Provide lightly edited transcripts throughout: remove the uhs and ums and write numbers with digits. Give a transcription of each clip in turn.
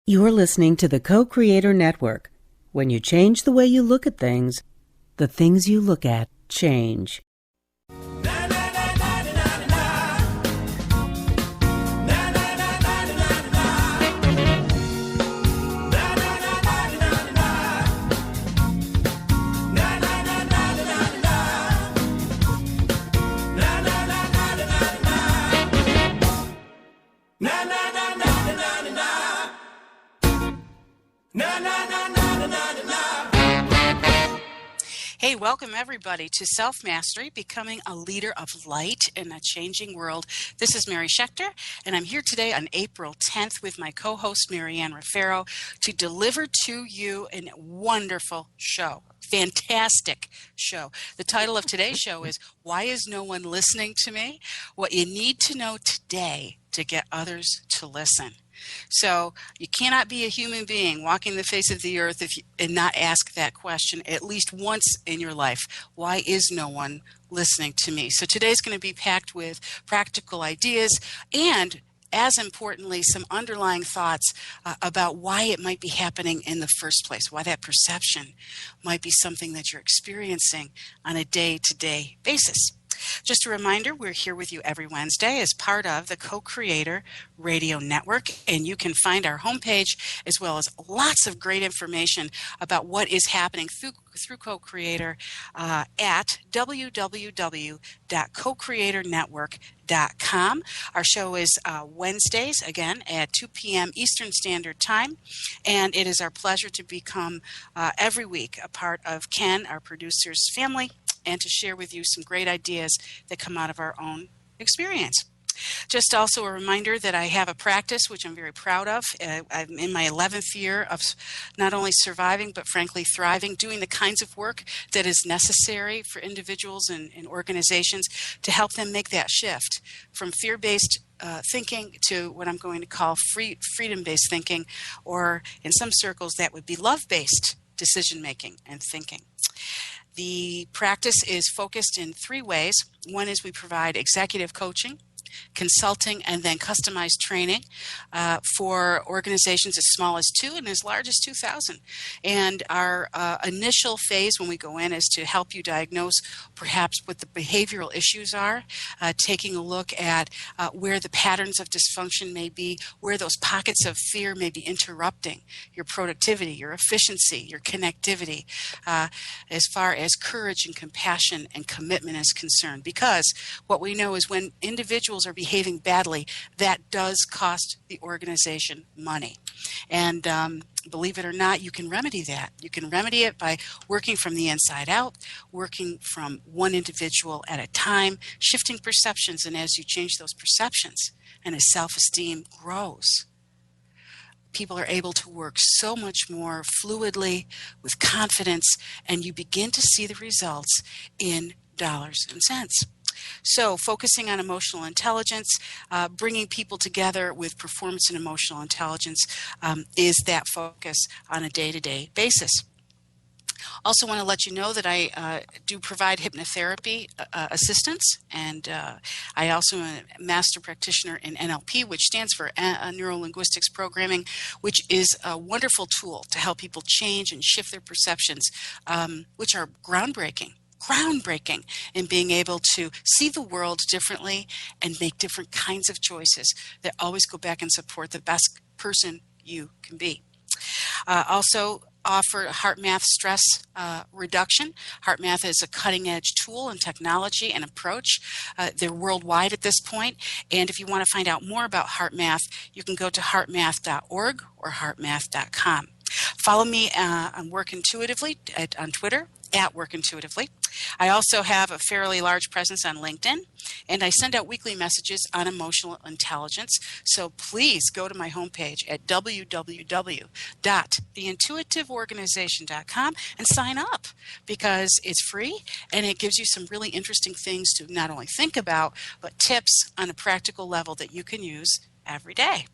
You're listening to the Co-Creator Network. When you change the way you look at things, the things you look at change. Hey, welcome everybody to Self-Mastery, Becoming a Leader of Light in a Changing World. This is Mary Schechter, and I'm here today on April 10th with my co-host Maryann Roefaro to deliver to you a wonderful show. Fantastic show. The title of today's show is Why Is No One Listening to Me? What you need to know today to get others to listen. So you cannot be a human being walking the face of the earth and not ask that question at least once in your life. Why is no one listening to me? So today's going to be packed with practical ideas and, as importantly, some underlying thoughts about why it might be happening in the first place, why that perception might be something that you're experiencing on a day-to-day basis. Just a reminder, we're here with you every Wednesday as part of the Co-Creator Radio Network, and you can find our homepage as well as lots of great information about what is happening through Co-Creator at www.cocreatornetwork.com. Our show is Wednesdays, again, at 2 p.m. Eastern Standard Time, and it is our pleasure to become every week a part of Ken, our producer's family, and to share with you some great ideas that come out of our own experience. Just also a reminder that I have a practice which I'm very proud of. I'm in my 11th year of not only surviving, but frankly thriving, doing the kinds of work that is necessary for individuals and organizations to help them make that shift from fear-based thinking to what I'm going to call freedom-based thinking, or in some circles that would be love-based decision-making and thinking. The practice is focused in three ways. One is we provide executive coaching, consulting, and then customized training for organizations as small as 2 and as large as 2,000. And our initial phase when we go in is to help you diagnose perhaps what the behavioral issues are, taking a look at where the patterns of dysfunction may be, where those pockets of fear may be interrupting your productivity, your efficiency, your connectivity, as far as courage and compassion and commitment is concerned. Because what we know is when individuals are behaving badly, that does cost the organization money. And believe it or not, you can remedy that. You can remedy it by working from the inside out, working from one individual at a time, shifting perceptions. And as you change those perceptions and as self-esteem grows, people are able to work so much more fluidly, with confidence, and you begin to see the results in dollars and cents. So focusing on emotional intelligence, bringing people together with performance and emotional intelligence is that focus on a day-to-day basis. Also want to let you know that I do provide hypnotherapy assistance, and I also am a master practitioner in NLP, which stands for Neuro-Linguistics Programming, which is a wonderful tool to help people change and shift their perceptions, which are groundbreaking in being able to see the world differently and make different kinds of choices that always go back and support the best person you can be. Also offer HeartMath stress reduction. HeartMath is a cutting-edge tool and technology and approach. They're worldwide at this point, and if you want to find out more about HeartMath, you can go to heartmath.org or heartmath.com. Follow me on Work Intuitively on Twitter, at Work Intuitively. I also have a fairly large presence on LinkedIn, and I send out weekly messages on emotional intelligence. So please go to my homepage at www.theintuitiveorganization.com and sign up, because it's free and it gives you some really interesting things to not only think about, but tips on a practical level that you can use every day.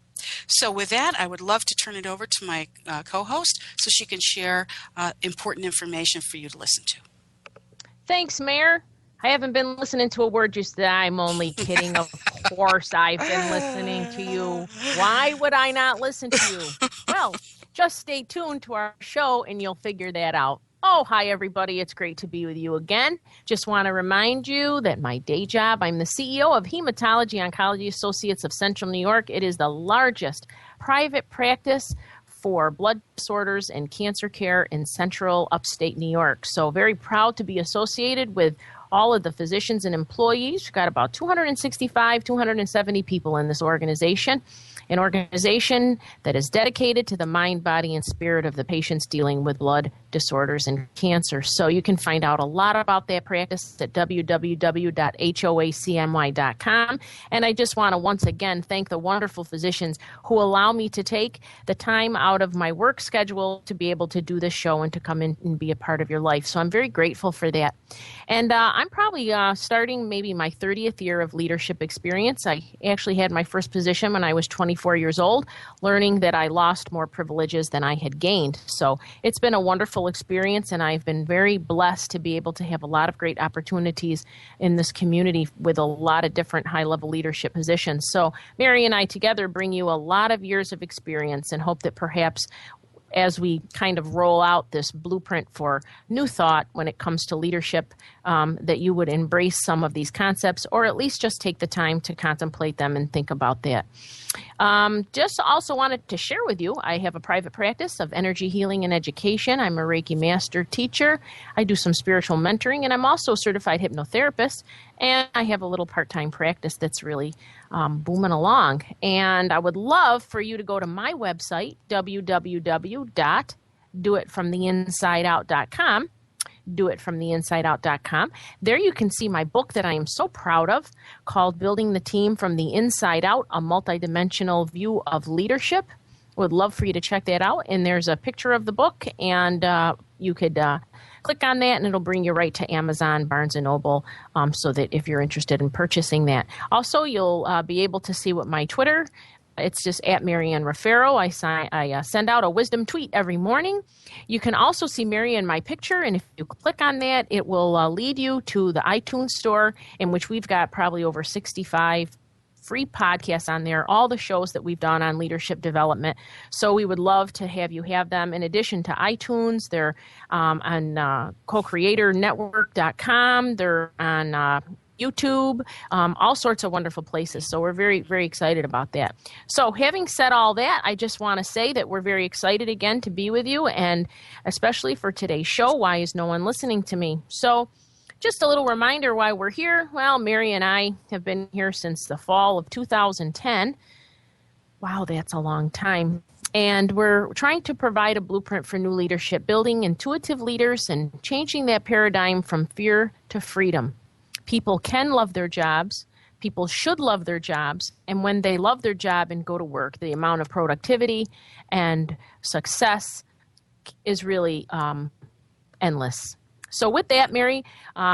So with that, I would love to turn it over to my co-host so she can share important information for you to listen to. Thanks, Mayor. I haven't been listening to a word you said. I'm only kidding. Of course, I've been listening to you. Why would I not listen to you? Well, just stay tuned to our show and you'll figure that out. Oh, hi, everybody. It's great to be with you again. Just want to remind you that my day job, I'm the CEO of Hematology Oncology Associates of Central New York. It is the largest private practice for blood disorders and cancer care in central upstate New York. So very proud to be associated with all of the physicians and employees. We've got about 265, 270 people in this organization, an organization that is dedicated to the mind, body, and spirit of the patients dealing with blood disorders and cancer. So you can find out a lot about that practice at www.hoacmy.com. And I just want to once again thank the wonderful physicians who allow me to take the time out of my work schedule to be able to do this show and to come in and be a part of your life. So I'm very grateful for that. And I'm probably starting maybe my 30th year of leadership experience. I actually had my first position when I was 24 years old, learning that I lost more privileges than I had gained. So it's been a wonderful experience, and I've been very blessed to be able to have a lot of great opportunities in this community with a lot of different high-level leadership positions. So Mary and I together bring you a lot of years of experience and hope that perhaps as we kind of roll out this blueprint for new thought when it comes to leadership, that you would embrace some of these concepts or at least just take the time to contemplate them and think about that. Just also wanted to share with you, I have a private practice of energy healing and education. I'm a Reiki master teacher. I do some spiritual mentoring, and I'm also a certified hypnotherapist. And I have a little part-time practice that's really booming along. And I would love for you to go to my website, www.doitfromtheinsideout.com. doitfromtheinsideout.com. There you can see my book that I am so proud of called Building the Team from the Inside Out, a Multidimensional View of Leadership. Would love for you to check that out. And there's a picture of the book, and you could click on that, and it'll bring you right to Amazon, Barnes & Noble, so that if you're interested in purchasing that. Also, you'll be able to see what my Twitter. It's just at Maryann Roefaro. I send out a wisdom tweet every morning. You can also see Maryann, my picture, and if you click on that, it will lead you to the iTunes store, in which we've got probably over 65 free podcasts on there, all the shows that we've done on leadership development. So we would love to have you have them. In addition to iTunes, they're on co-creatornetwork.com. They're on YouTube, all sorts of wonderful places. So we're very, very excited about that. So having said all that, I just want to say that we're very excited again to be with you, and especially for today's show, Why Is No One Listening to Me? So just a little reminder why we're here. Well, Mary and I have been here since the fall of 2010. Wow, that's a long time. And we're trying to provide a blueprint for new leadership, building intuitive leaders and changing that paradigm from fear to freedom. People can love their jobs. People should love their jobs. And when they love their job and go to work, the amount of productivity and success is really endless. So with that, Mary,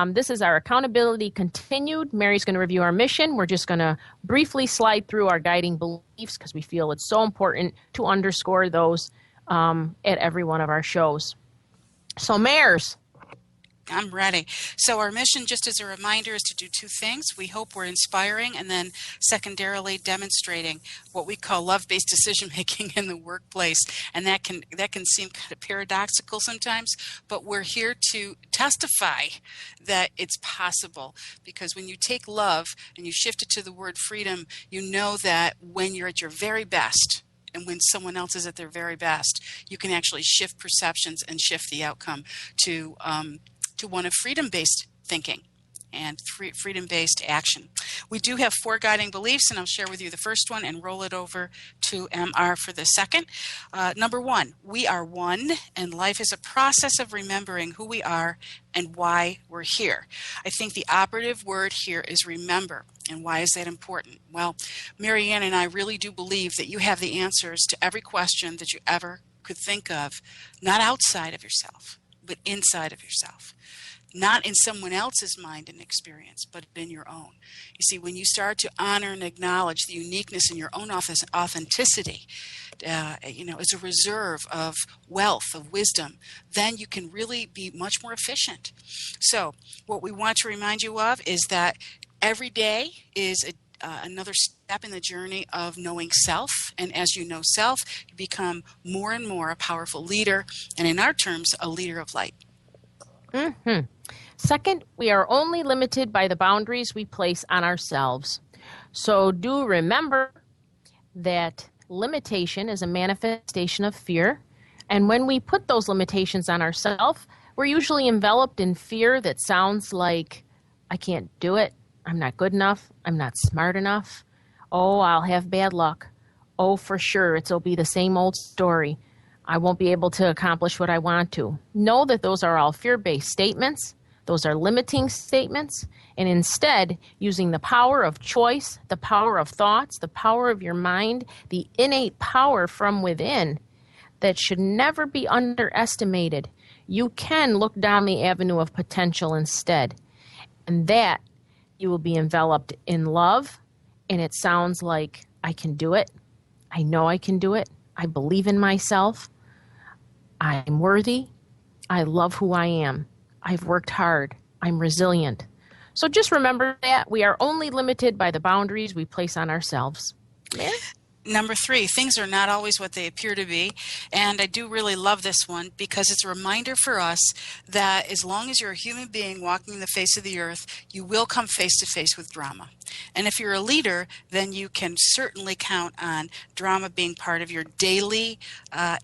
this is our Accountability Continued. Mary's going to review our mission. We're just going to briefly slide through our guiding beliefs because we feel it's so important to underscore those at every one of our shows. So, Mares. I'm ready. So our mission, just as a reminder, is to do two things. We hope we're inspiring and then secondarily demonstrating what we call love-based decision-making in the workplace. And that can seem kind of paradoxical sometimes, but we're here to testify that it's possible. Because when you take love and you shift it to the word freedom, you know that when you're at your very best, and when someone else is at their very best, you can actually shift perceptions and shift the outcome to one of freedom-based thinking and freedom-based action. We do have 4 guiding beliefs, and I'll share with you the first one and roll it over to MR for the second. Number 1, we are one, and life is a process of remembering who we are and why we're here. I think the operative word here is remember. And why is that important? Well, Maryann and I really do believe that you have the answers to every question that you ever could think of, not outside of yourself, but inside of yourself. not in someone else's mind and experience, but in your own. You see, when you start to honor and acknowledge the uniqueness in your own authenticity, as a reserve of wealth, of wisdom, then you can really be much more efficient. So what we want to remind you of is that every day is another step in the journey of knowing self. And as you know self, you become more and more a powerful leader, and in our terms, a leader of light. Mm-hmm. Second, we are only limited by the boundaries we place on ourselves. So do remember that limitation is a manifestation of fear. And when we put those limitations on ourselves, we're usually enveloped in fear that sounds like, I can't do it. I'm not good enough. I'm not smart enough. Oh, I'll have bad luck. Oh, for sure, it'll be the same old story. I won't be able to accomplish what I want to. Know that those are all fear-based statements. Those are limiting statements. And instead, using the power of choice, the power of thoughts, the power of your mind, the innate power from within that should never be underestimated, you can look down the avenue of potential instead. And that you will be enveloped in love. And it sounds like, I can do it. I know I can do it. I believe in myself. I'm worthy. I love who I am. I've worked hard. I'm resilient. So just remember that we are only limited by the boundaries we place on ourselves. Maryann? Number 3, things are not always what they appear to be. And I do really love this one because it's a reminder for us that as long as you're a human being walking the face of the earth, you will come face to face with drama. And if you're a leader, then you can certainly count on drama being part of your daily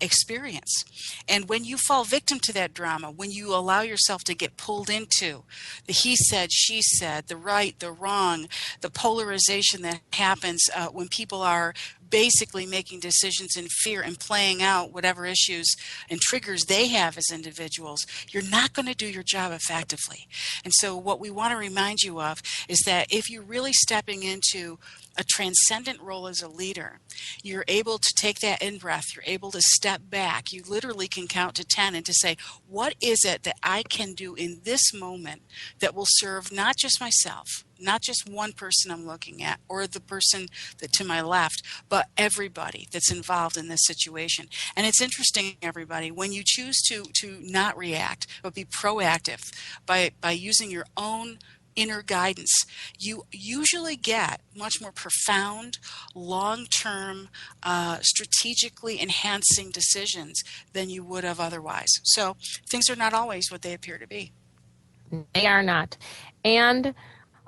experience. And when you fall victim to that drama, when you allow yourself to get pulled into the he said, she said, the right, the wrong, the polarization that happens when people are basically making decisions in fear and playing out whatever issues and triggers they have as individuals, you're not going to do your job effectively. And so what we want to remind you of is that if you're really stepping into a transcendent role as a leader, you're able to take that in-breath, you're able to step back, you literally can count to 10 and to say, what is it that I can do in this moment that will serve not just myself, not just one person I'm looking at or the person that to my left, but everybody that's involved in this situation. And it's interesting, everybody, when you choose to not react, but be proactive by using your own inner guidance, you usually get much more profound, long-term, strategically enhancing decisions than you would have otherwise. So things are not always what they appear to be. They are not. And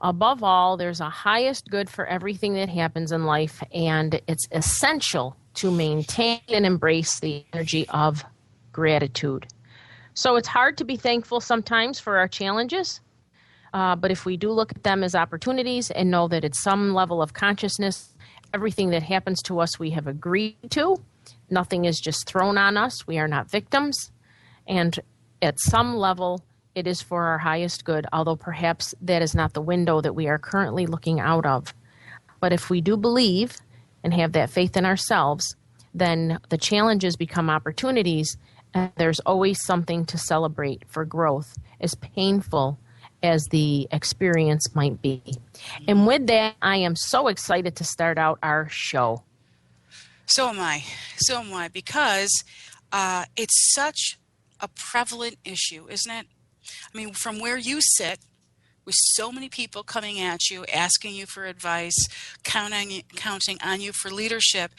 above all, there's a highest good for everything that happens in life, and it's essential to maintain and embrace the energy of gratitude. So it's hard to be thankful sometimes for our challenges, but if we do look at them as opportunities and know that at some level of consciousness, everything that happens to us we have agreed to, nothing is just thrown on us, we are not victims, and at some level, it is for our highest good, although perhaps that is not the window that we are currently looking out of. But if we do believe and have that faith in ourselves, then the challenges become opportunities, and there's always something to celebrate for growth, as painful as the experience might be. And with that, I am so excited to start out our show. So am I, because it's such a prevalent issue, isn't it? I mean, from where you sit, with so many people coming at you, asking you for advice, counting on you for leadership,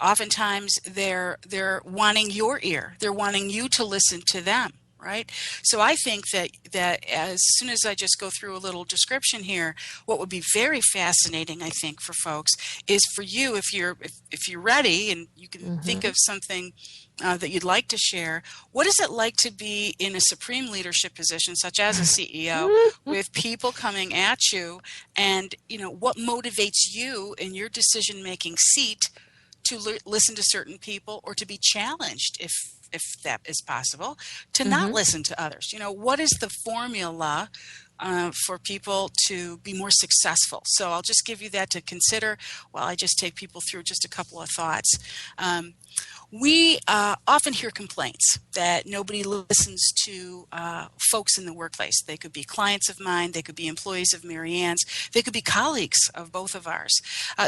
oftentimes they're wanting your ear. They're wanting you to listen to them, right? So I think that as soon as I just go through a little description here, what would be very fascinating, I think, for folks is for you, if you're ready and you can think of something that you'd like to share. What is it like to be in a supreme leadership position, such as a CEO, with people coming at you, and what motivates you in your decision-making seat to listen to certain people, or to be challenged, if that is possible, to not listen to others? What is the formula for people to be more successful? So I'll just give you that to consider while I just take people through just a couple of thoughts. We often hear complaints that nobody listens to folks in the workplace. They could be clients of mine, they could be employees of Maryann's, they could be colleagues of both of ours.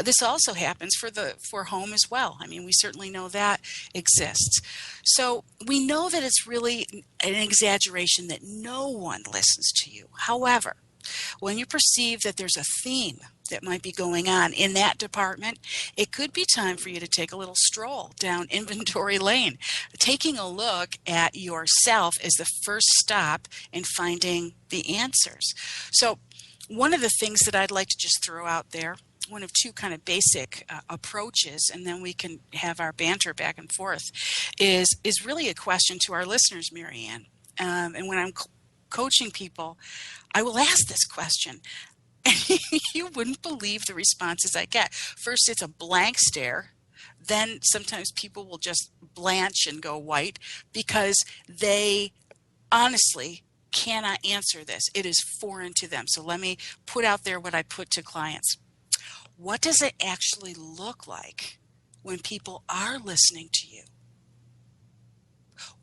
This also happens for home as well. I mean, we certainly know that exists. So we know that it's really an exaggeration that no one listens to you. However, when you perceive that there's a theme that might be going on in that department, it could be time for you to take a little stroll down inventory lane. Taking a look at yourself is the first stop in finding the answers. So one of the things that I'd like to just throw out there, one of two kind of basic approaches, and then we can have our banter back and forth, is really a question to our listeners, Maryann. And when I'm coaching people, I will ask this question. And you wouldn't believe the responses I get. First, it's a blank stare. Then sometimes people will just blanch and go white because they honestly cannot answer this. It is foreign to them. So let me put out there what I put to clients. What does it actually look like when people are listening to you?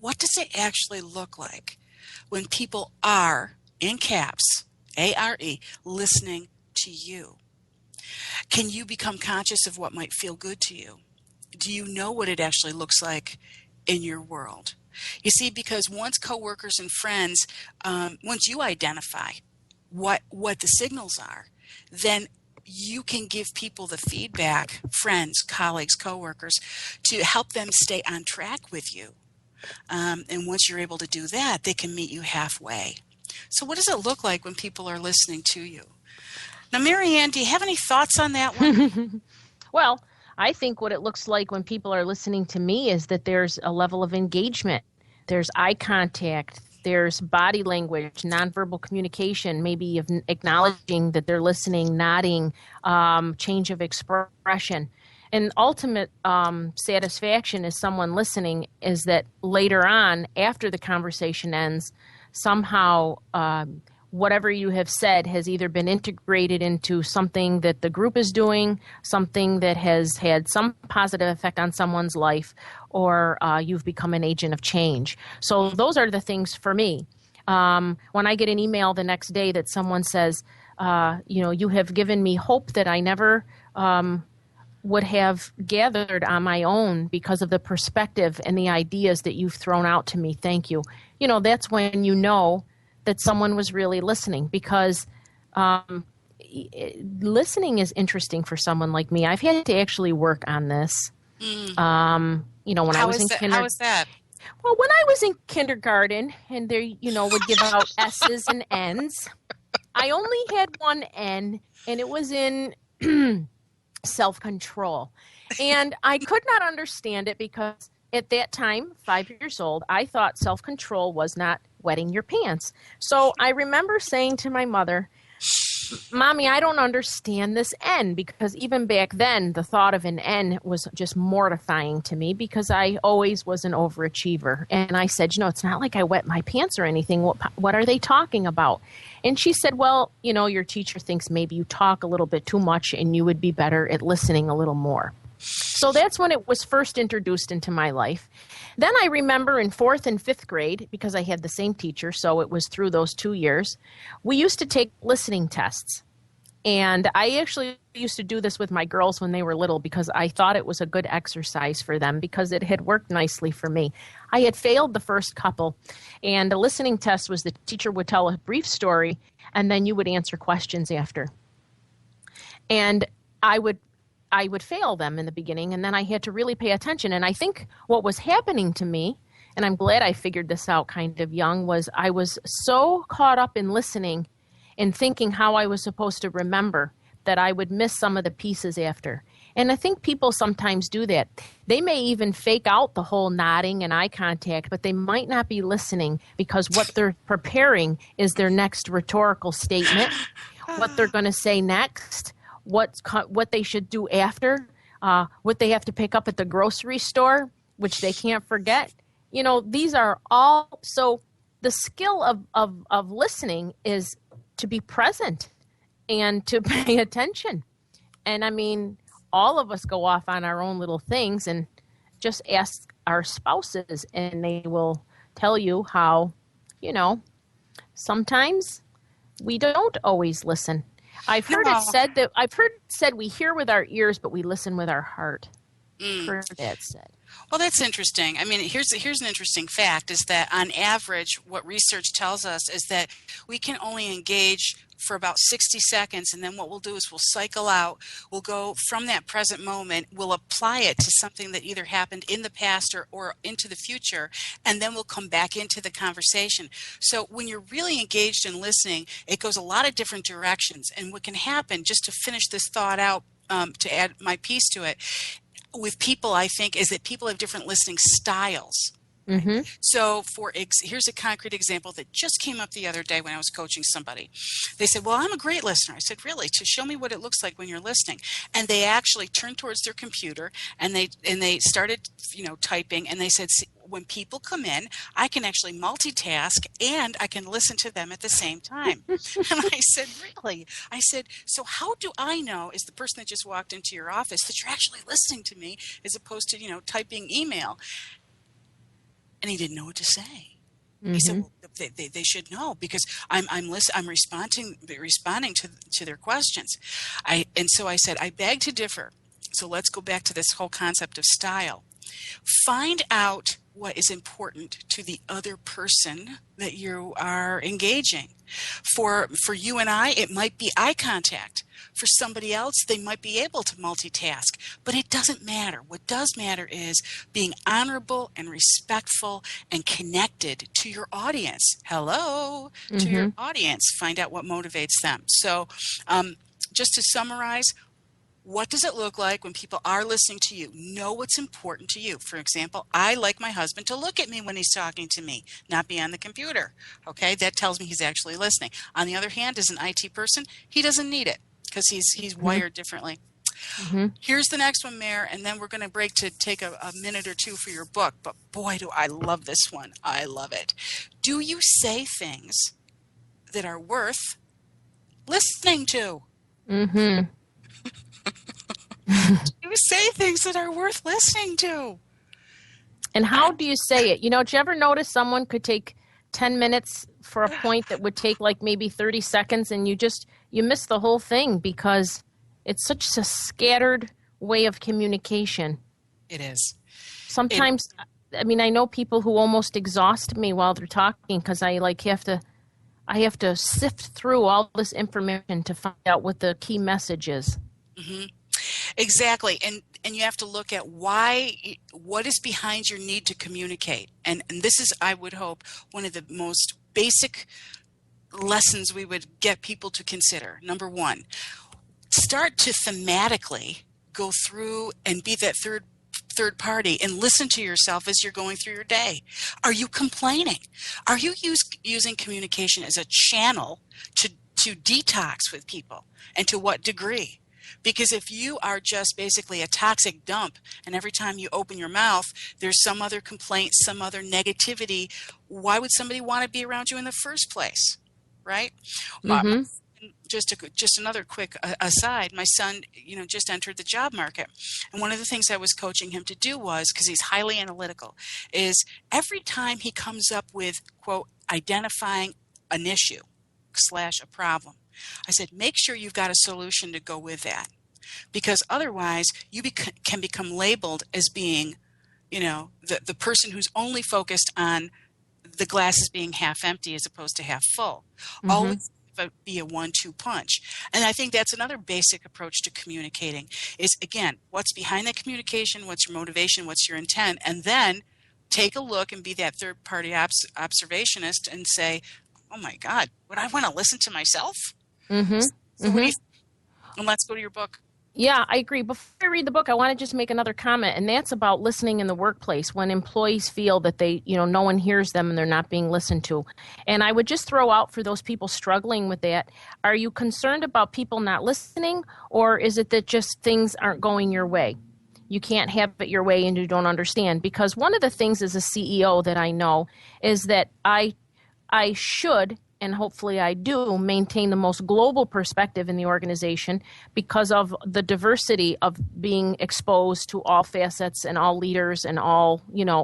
What does it actually look like when people are, in caps, A-R-E, listening to you? Can you become conscious of what might feel good to you? Do you know what it actually looks like in your world? You see, because once coworkers and friends, once you identify what the signals are, then you can give people the feedback, friends, colleagues, coworkers, to help them stay on track with you. And once you're able to do that, they can meet you halfway. So what does it look like when people are listening to you? Now, Maryann, do you have any thoughts on that one? Well, I think what it looks like when people are listening to me is that there's a level of engagement. There's eye contact. There's body language, nonverbal communication, maybe of acknowledging that they're listening, nodding, change of expression. And ultimate satisfaction as someone listening is that later on, after the conversation ends, somehow whatever you have said has either been integrated into something that the group is doing, something that has had some positive effect on someone's life, or you've become an agent of change. So those are the things for me. When I get an email the next day that someone says, you have given me hope that I never would have gathered on my own because of the perspective and the ideas that you've thrown out to me. Thank you. That's when you know that someone was really listening, because listening is interesting for someone like me. I've had to actually work on this. When I was in kindergarten. How is that? Well, when I was in kindergarten and they, would give out S's and N's, I only had one N, and it was in self-control. And I could not understand it because at that time, 5 years old, I thought self-control was not wetting your pants. So I remember saying to my mother, Mommy, I don't understand this N, because even back then, the thought of an N was just mortifying to me because I always was an overachiever. And I said, it's not like I wet my pants or anything. What are they talking about? And she said, well, your teacher thinks maybe you talk a little bit too much and you would be better at listening a little more. So that's when it was first introduced into my life. Then I remember in 4th and 5th grade, because I had the same teacher, so it was through those 2 years, we used to take listening tests. And I actually used to do this with my girls when they were little because I thought it was a good exercise for them because it had worked nicely for me. I had failed the first couple, and the listening test was the teacher would tell a brief story, and then you would answer questions after. And I would fail them in the beginning, and then I had to really pay attention. And I think what was happening to me, and I'm glad I figured this out kind of young, was I was so caught up in listening and thinking how I was supposed to remember that I would miss some of the pieces after. And I think people sometimes do that. They may even fake out the whole nodding and eye contact, but they might not be listening because what they're preparing is their next rhetorical statement, what they're going to say next, what they should do after, what they have to pick up at the grocery store, which they can't forget. These are all. So the skill of listening is to be present and to pay attention. And I mean, all of us go off on our own little things, and just ask our spouses, and they will tell you how, sometimes we don't always listen. I've heard it said we hear with our ears, but we listen with our heart. Heard that said. Well, that's interesting. I mean, here's an interesting fact is that on average, what research tells us is that we can only engage for about 60 seconds. And then what we'll do is we'll cycle out. We'll go from that present moment. We'll apply it to something that either happened in the past or into the future. And then we'll come back into the conversation. So when you're really engaged in listening, it goes a lot of different directions. And what can happen, just to finish this thought out, to add my piece to it, with people, I think, is that people have different listening styles. Mm-hmm. So here's a concrete example that just came up the other day when I was coaching somebody. They said, well, I'm a great listener. I said, really? To show me what it looks like when you're listening. And they actually turned towards their computer and they started, typing, and they said, when people come in, I can actually multitask and I can listen to them at the same time. And I said, really? I said, so how do I know, as the person that just walked into your office, that you're actually listening to me as opposed to, typing email? And he didn't know what to say. Mm-hmm. He said, well, they should know because I'm responding to their questions. And so I said, I beg to differ. So let's go back to this whole concept of style. Find out what is important to the other person that you are engaging. For you and I, it might be eye contact. For somebody else, they might be able to multitask, but it doesn't matter. What does matter is being honorable and respectful and connected to your audience. Hello, mm-hmm. to your audience. Find out what motivates them. So just to summarize, what does it look like when people are listening to you? Know what's important to you. For example, I like my husband to look at me when he's talking to me, not be on the computer. Okay, that tells me he's actually listening. On the other hand, as an IT person, he doesn't need it because he's mm-hmm. wired differently. Mm-hmm. Here's the next one, Mare, and then we're going to break to take a minute or two for your book. But boy, do I love this one. I love it. Do you say things that are worth listening to? Mm-hmm. You say things that are worth listening to. And how do you say it? Did you ever notice someone could take 10 minutes for a point that would take like maybe 30 seconds and you miss the whole thing because it's such a scattered way of communication. It is. Sometimes, I know people who almost exhaust me while they're talking because I have to sift through all this information to find out what the key message is. Mm-hmm. Exactly. And you have to look at what is behind your need to communicate. And this is, I would hope, one of the most basic lessons we would get people to consider. Number one, start to thematically go through and be that third party and listen to yourself as you're going through your day. Are you complaining? Are you using communication as a channel to detox with people, and to what degree? Because if you are just basically a toxic dump and every time you open your mouth, there's some other complaint, some other negativity, why would somebody want to be around you in the first place? Right? Mm-hmm. Just another quick aside, my son, just entered the job market. And one of the things I was coaching him to do was, because he's highly analytical, is every time he comes up with, quote, identifying an issue / a problem, I said, make sure you've got a solution to go with that, because otherwise you can become labeled as being, the person who's only focused on the glass as being half empty as opposed to half full. Mm-hmm. Always be a 1-2 punch. And I think that's another basic approach to communicating is, again, what's behind that communication, what's your motivation, what's your intent, and then take a look and be that third-party observationist and say, oh my God, would I want to listen to myself? Mm-hmm. So mm-hmm. What do you think? And let's go to your book. Yeah, I agree. Before I read the book, I want to just make another comment, and that's about listening in the workplace when employees feel that they, no one hears them and they're not being listened to. And I would just throw out for those people struggling with that, are you concerned about people not listening, or is it that just things aren't going your way? You can't have it your way and you don't understand. Because one of the things as a CEO that I know is that I should and hopefully I do, maintain the most global perspective in the organization because of the diversity of being exposed to all facets and all leaders and all,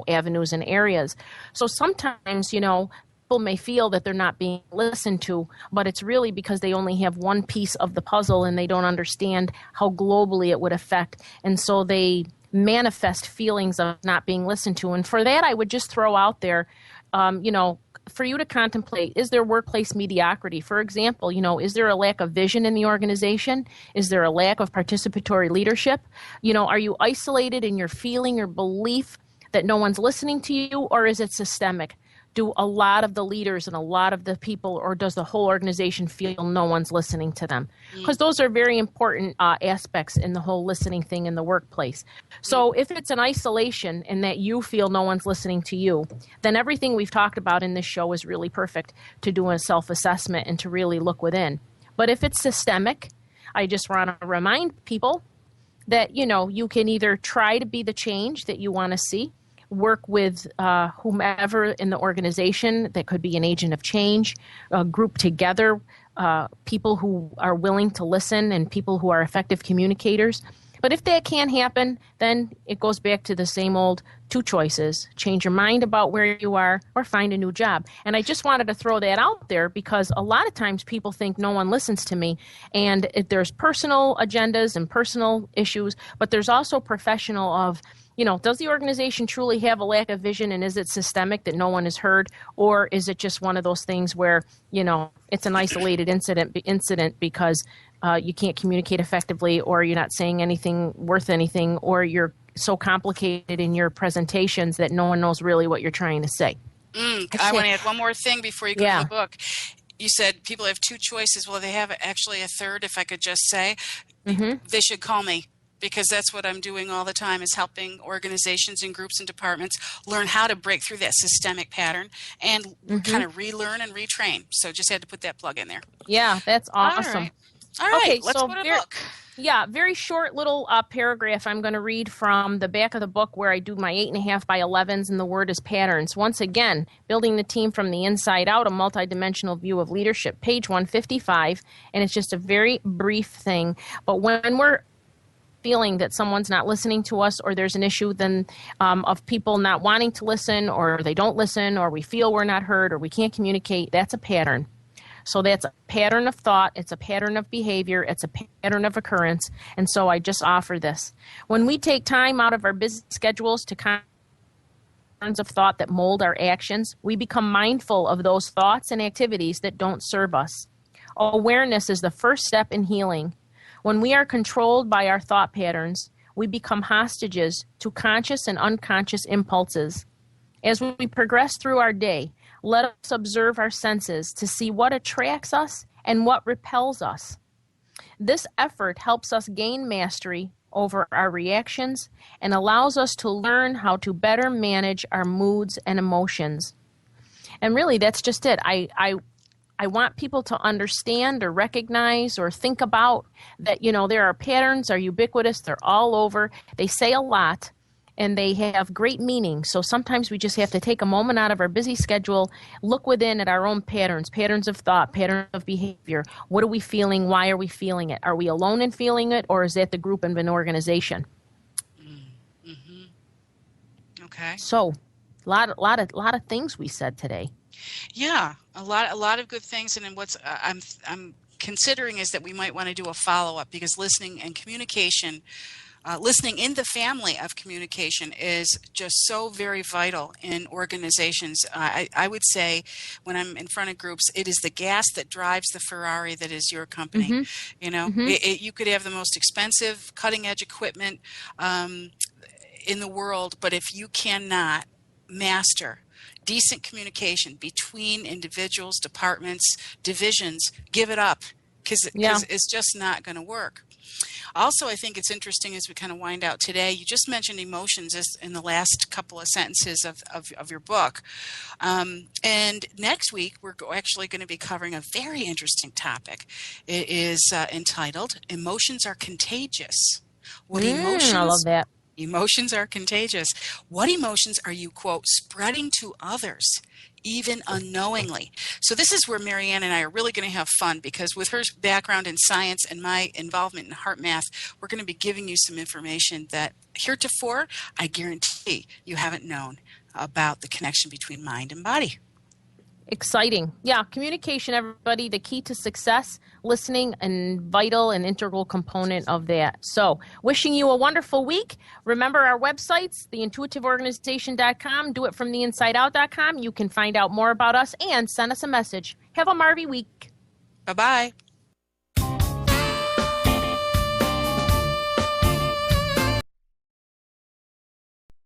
avenues and areas. So sometimes, people may feel that they're not being listened to, but it's really because they only have one piece of the puzzle and they don't understand how globally it would affect. And so they manifest feelings of not being listened to. And for that, I would just throw out there, for you to contemplate, is there workplace mediocrity? For example, is there a lack of vision in the organization? Is there a lack of participatory leadership? Are you isolated in your feeling or belief that no one's listening to you, or is it systemic? Do a lot of the leaders and a lot of the people, or does the whole organization feel no one's listening to them? Because those are very important aspects in the whole listening thing in the workplace. So if it's an isolation and that you feel no one's listening to you, then everything we've talked about in this show is really perfect to do a self-assessment and to really look within. But if it's systemic, I just want to remind people that, you can either try to be the change that you want to see, work with whomever in the organization that could be an agent of change, group together people who are willing to listen and people who are effective communicators. But if that can't happen, then it goes back to the same old two choices: change your mind about where you are or find a new job. And I just wanted to throw that out there because a lot of times people think no one listens to me. And there's personal agendas and personal issues, but there's also professional of, does the organization truly have a lack of vision, and is it systemic that no one is heard, or is it just one of those things where, it's an isolated incident because you can't communicate effectively, or you're not saying anything worth anything, or you're so complicated in your presentations that no one knows really what you're trying to say. I want to add one more thing before you go to the book. You said people have two choices. Well, they have actually a third, if I could just say. They should call me. Because that's what I'm doing all the time, is helping organizations and groups and departments learn how to break through that systemic pattern and kind of relearn and retrain. So just had to put that plug in there. Yeah, that's awesome. All right. Okay, Let's go to the book. Yeah, very short little paragraph I'm going to read from the back of the book where I do my 8.5 by 11s, and the word is patterns. Once again, building the team from the inside out, a multidimensional view of leadership, page 155, and it's just a very brief thing. But when we're feeling that someone's not listening to us, or there's an issue then of people not wanting to listen, or they don't listen, or we feel we're not heard, or we can't communicate, that's a pattern. So that's a pattern of thought, it's a pattern of behavior, it's a pattern of occurrence, and so I just offer this. When we take time out of our busy schedules to patterns of thought that mold our actions, we become mindful of those thoughts and activities that don't serve us. Awareness is the first step in healing. When we are controlled by our thought patterns, we become hostages to conscious and unconscious impulses. As we progress through our day, let us observe our senses to see what attracts us and what repels us. This effort helps us gain mastery over our reactions and allows us to learn how to better manage our moods and emotions. And really, that's just it. I want people to understand or recognize or think about that, there are patterns, are ubiquitous, they're all over. They say a lot, and they have great meaning. So sometimes we just have to take a moment out of our busy schedule, look within at our own patterns of thought, patterns of behavior. What are we feeling? Why are we feeling it? Are we alone in feeling it, or is that the group and an organization? Okay. So a lot of things we said today. Yeah, a lot of good things, and then what's I'm considering is that we might want to do a follow-up, because listening and communication, listening in the family of communication is just so very vital in organizations. I would say when I'm in front of groups, it is the gas that drives the Ferrari that is your company. You could have the most expensive cutting-edge equipment in the world, but if you cannot master decent communication between individuals, departments, divisions, give it up, because it's just not going to work. Also, I think it's interesting as we kind of wind out today, you just mentioned emotions in the last couple of sentences of your book. And next week, we're actually going to be covering a very interesting topic. It is entitled, Emotions Are Contagious. What emotions? I love that. Emotions are contagious. What emotions are you, quote, spreading to others, even unknowingly? So this is where Maryann and I are really going to have fun, because with her background in science and my involvement in heart math, we're going to be giving you some information that heretofore, I guarantee you haven't known about the connection between mind and body. Exciting. Yeah, communication, everybody, the key to success, listening, and vital and integral component of that. So, wishing you a wonderful week. Remember our websites, theintuitiveorganization.com, doitfromtheinsideout.com. You can find out more about us and send us a message. Have a Marvy week. Bye-bye.